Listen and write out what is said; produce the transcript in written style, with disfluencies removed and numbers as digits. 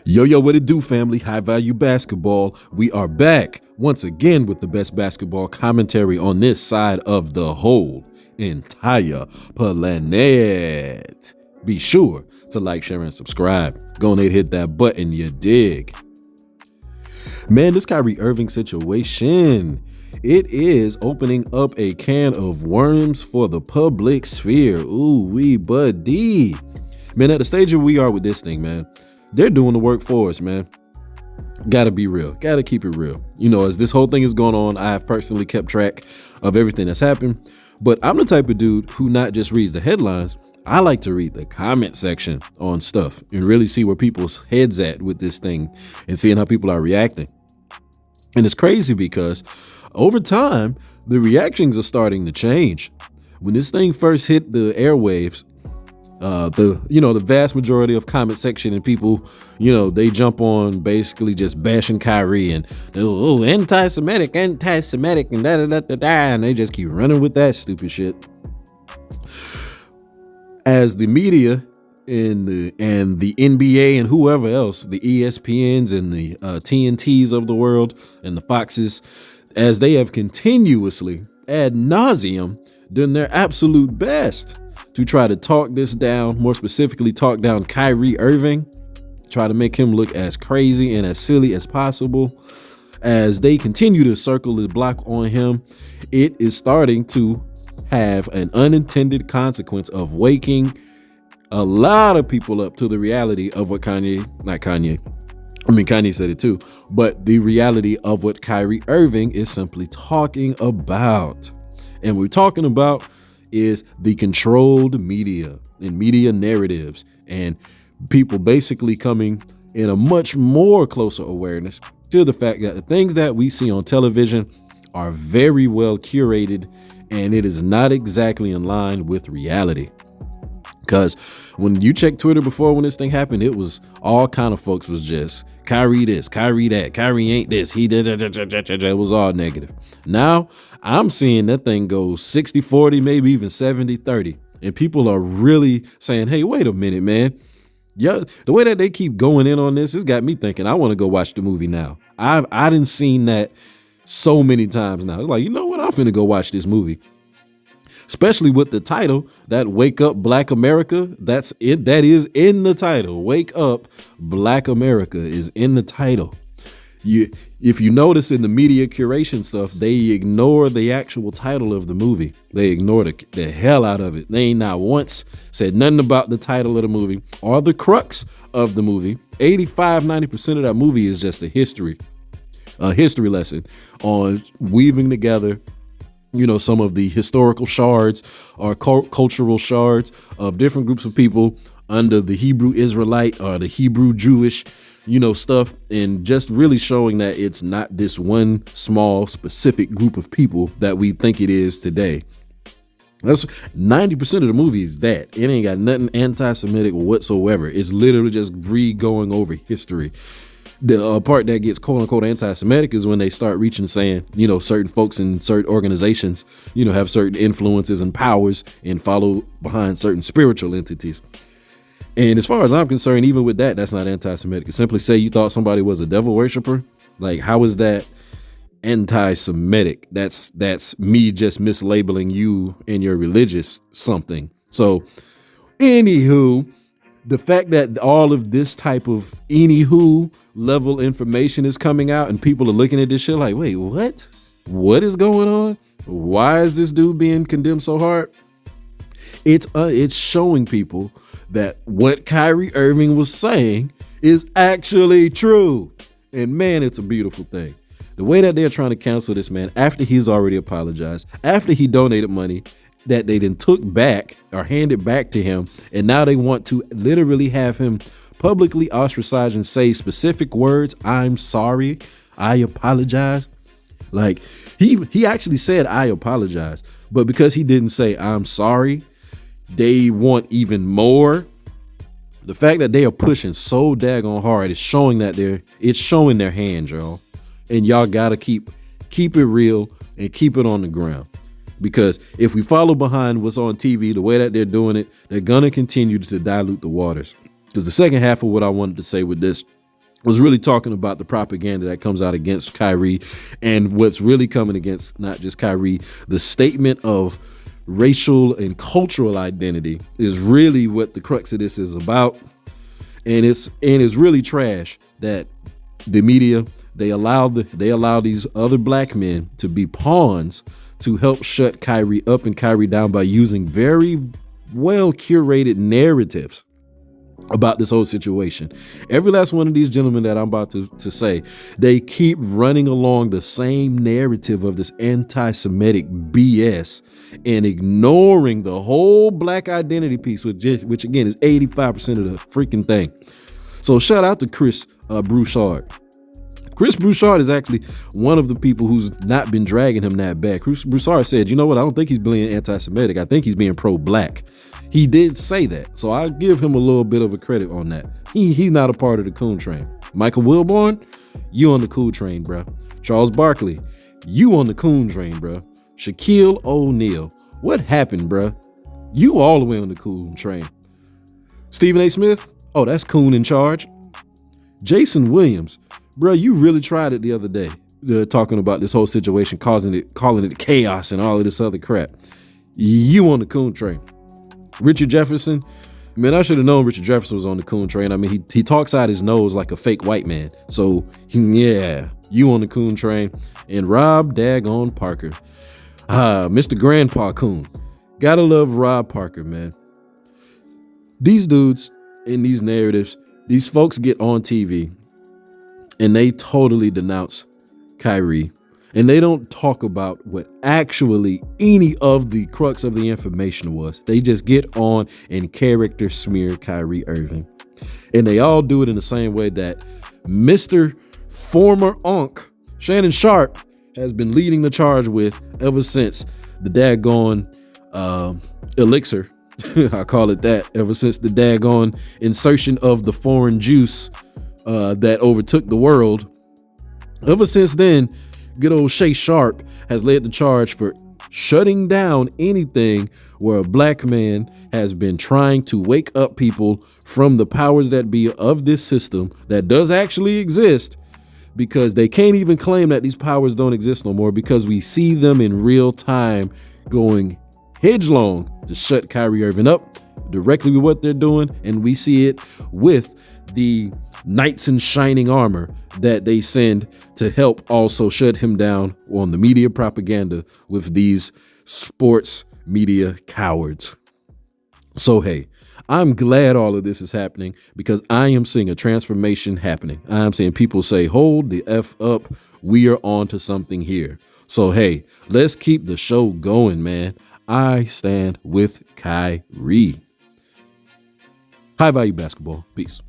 Yo, what it do, family? High value basketball. We are back once again with the best basketball commentary on this side of the whole entire planet. Be sure to like, share, and subscribe. Go ahead, hit that button, you dig. Man, this Kyrie Irving situation, it is opening up a can of worms for the public sphere. Ooh, wee buddy. Man, at the stage where we are with this thing, man, they're doing the work for us, man. Gotta be real. Gotta keep it real. You know, as this whole thing is going on, I have personally kept track of everything that's happened. But I'm the type of dude who not just reads the headlines. I like to read the comment section on stuff and really see where people's heads at with this thing and seeing how people are reacting. And it's crazy because over time, the reactions are starting to change. When this thing first hit the airwaves, the vast majority of comment section and people, they jump on basically just bashing Kyrie and anti-Semitic and and they just keep running with that stupid shit. As the media and the NBA and whoever else, the ESPNs and the TNTs of the world and the Foxes, as they have continuously ad nauseum done their absolute best to try to talk this down, more specifically talk down Kyrie Irving, try to make him look as crazy and as silly as possible. As they continue to circle the block on him, it is starting to have an unintended consequence of waking a lot of people up to the reality of what Kanye said it too, but the reality of what Kyrie Irving is simply talking about. And we're talking about is the controlled media and media narratives and people basically coming in a much more closer awareness to the fact that the things that we see on television are very well curated and it is not exactly in line with reality. Because when you check Twitter before when this thing happened, it was all kind of folks was just Kyrie this, Kyrie that, Kyrie ain't this, he did, it was all negative. Now I'm seeing that thing go 60-40, maybe even 70-30. And people are really saying, hey, wait a minute, man. Yeah, the way that they keep going in on this has got me thinking I want to go watch the movie now. I didn't seen that so many times now. It's like, you know what? I'm finna go watch this movie. Especially with the title, that Wake Up Black America, that's it. That is in the title. Wake Up Black America is in the title. If you notice in the media curation stuff, they ignore the actual title of the movie. They ignore the hell out of it. They ain't not once said nothing about the title of the movie or the crux of the movie. 85-90% of that movie is just a history lesson on weaving together some of the historical shards or cultural shards of different groups of people under the Hebrew Israelite or the Hebrew Jewish, stuff, and just really showing that it's not this one small specific group of people that we think it is today. That's 90% of the movie is that. It ain't got nothing anti-Semitic whatsoever. It's literally just going over history. The part that gets quote unquote anti-Semitic is when they start reaching saying, certain folks in certain organizations, have certain influences and powers and follow behind certain spiritual entities. And as far as I'm concerned, even with that, that's not anti-Semitic. Simply say you thought somebody was a devil worshiper. Like, how is that anti-Semitic? That's me just mislabeling you and your religious something. So anywho, the fact that all of this type of anywho level information is coming out and people are looking at this shit like, wait, what? What is going on? Why is this dude being condemned so hard? It's showing people that what Kyrie Irving was saying is actually true. And man, it's a beautiful thing. The way that they're trying to cancel this man after he's already apologized, after he donated money that they then took back or handed back to him, and now they want to literally have him publicly ostracize and say specific words. I'm sorry. I apologize. Like he actually said, I apologize. But because he didn't say I'm sorry, they want even more. The fact that they are pushing so daggone hard is showing that it's showing their hand, y'all. And y'all gotta keep it real and keep it on the ground. Because if we follow behind what's on TV, the way that they're doing it, they're going to continue to dilute the waters. Because the second half of what I wanted to say with this was really talking about the propaganda that comes out against Kyrie, and what's really coming against not just Kyrie, the statement of racial and cultural identity is really what the crux of this is about. And it's really trash that the media, they allow these other black men to be pawns to help shut Kyrie up and Kyrie down by using very well curated narratives about this whole situation. Every last one of these gentlemen that I'm about to say, they keep running along the same narrative of this anti-Semitic BS and ignoring the whole black identity piece, which again is 85% of the freaking thing. So shout out to Chris Broussard. Chris Broussard is actually one of the people who's not been dragging him that bad. Chris Broussard said, you know what, I don't think he's being anti-Semitic. I think he's being pro-black. He did say that, so I'll give him a little bit of a credit on that. He's not a part of the coon train. Michael Wilborn, you on the coon train, bro. Charles Barkley, you on the coon train, bro. Shaquille O'Neal, what happened, bro? You all the way on the coon train. Stephen A. Smith, oh, that's coon in charge. Jason Williams, bro, you really tried it the other day, talking about this whole situation, calling it chaos and all of this other crap. You on the coon train. Richard Jefferson, man, I should have known Richard Jefferson was on the coon train. I mean, he talks out his nose like a fake white man. So, yeah, you on the coon train. And Rob Daggone Parker, Mr. Grandpa Coon. Gotta love Rob Parker, man. These dudes in these narratives, these folks get on TV and they totally denounce Kyrie. And they don't talk about what actually any of the crux of the information was. They just get on and character smear Kyrie Irving. And they all do it in the same way that Mr. Former Unk Shannon Sharp has been leading the charge with ever since the daggone elixir, I call it that, ever since the daggone insertion of the foreign juice that overtook the world. Ever since then, good old Shay Sharp has led the charge for shutting down anything where a black man has been trying to wake up people from the powers that be of this system that does actually exist, because they can't even claim that these powers don't exist no more, because we see them in real time going headlong to shut Kyrie Irving up directly with what they're doing. And we see it with the knights in shining armor that they send to help also shut him down on the media propaganda with these sports media cowards. So, hey, I'm glad all of this is happening, because I am seeing a transformation happening. I am seeing people say, hold the F up. We are on to something here. So, hey, let's keep the show going, man. I stand with Kyrie. High value basketball. Peace.